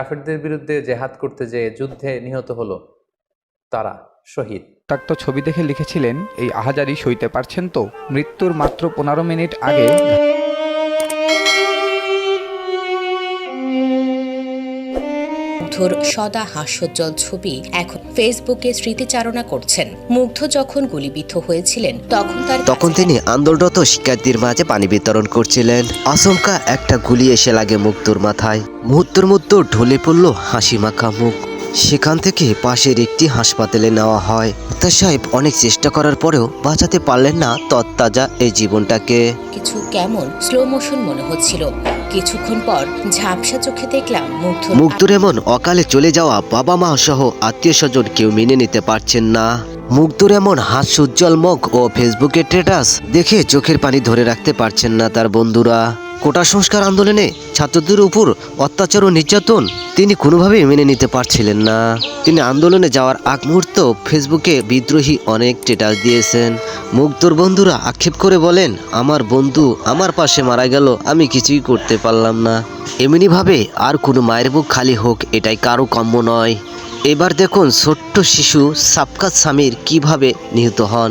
কাফেরদের বিরুদ্ধে জেহাদ করতে যেয়ে যুদ্ধে নিহত হলো তারা শহীদ। রক্তাক্ত ছবি দেখে লিখেছিলেন, এই আহাজারি সইতে পারছেন তো? মৃত্যুর মাত্র 15 মিনিট আগে মুগ্ধর সদা হাস্যোজ্জ্বল ছবি এখন ফেসবুকে স্মৃতিচারণা করছেন। মুগ্ধ যখন গুলিবিদ্ধ হয়েছিলেন তখন তিনি আন্দোলনরত শিক্ষার্থীর মাঝে পানি বিতরণ করছিলেন। আচমকা একটা গুলি এসে লাগে মুগ্ধর মাথায়। মুহূর্তের মধ্যে ঢলে পড়ল হাসি মাখা মুখ। সেখান থেকে পাশের একটি হাসপাতালে নেওয়া হয়। ডাক্তার সাহেব অনেক চেষ্টা করার পরেও বাঁচাতে পারলেন না তরতাজা এই জীবনটাকে। কিছু কেমন স্লো মোশন মনে হচ্ছিল। কিছুক্ষণ পর ঝাপসা চোখে দেখলাম মুগ্ধর এমন অকালে চলে যাওয়া বাবা মা সহ আত্মীয় স্বজন কেউ মেনে নিতে পারছেন না। মুগ্ধর এমন হাস্যোজ্জ্বল মুখ ও ফেসবুকে স্ট্যাটাস দেখে চোখের পানি ধরে রাখতে পারছেন না তার বন্ধুরা। কোটা সংস্কার আন্দোলনে ছাত্রদের উপর অত্যাচার ও নির্যাতন তিনি কোনোভাবেই মেনে নিতে পারছিলেন না। তিনি আন্দোলনে যাওয়ার আগ মুহূর্ত ফেসবুকে বিদ্রোহী অনেক স্ট্যাটাস দিয়েছেন। মুগ্ধর বন্ধুরা আক্ষেপ করে বলেন, আমার বন্ধু আমার পাশে মারা গেল, আমি কিছুই করতে পারলাম না। এমনিভাবে আর কোনো মায়ের বুক খালি হোক, এটাই কারো কাম্য নয়। এবার দেখুন ছোট্ট শিশু সাবকাত সামির কিভাবে নিহত হন।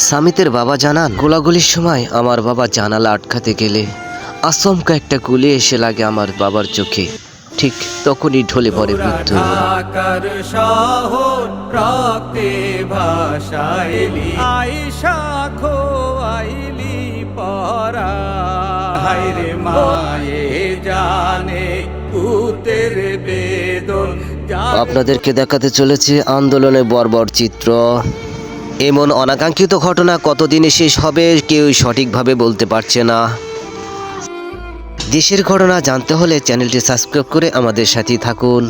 সামিতের বাবা জানান, গোলাগুলির সময় আমার বাবা জানালা আটকাতে গেলে আচমকা একটা গুলি এসে লাগে আমার বাবার চোখে। ঠিক তখনই ঢলে পড়ে বৃদ্ধ। আপনাদেরকে দেখাতে চলেছে আন্দোলনের বর্বর চিত্র। এমন অনাকাঙ্ক্ষিত ঘটনা কতদিনে শেষ হবে কেউ সঠিকভাবে বলতে পারছে না। দেশের ঘটনা জানতে হলে চ্যানেলটি সাবস্ক্রাইব করে আমাদের সাথেই থাকুন।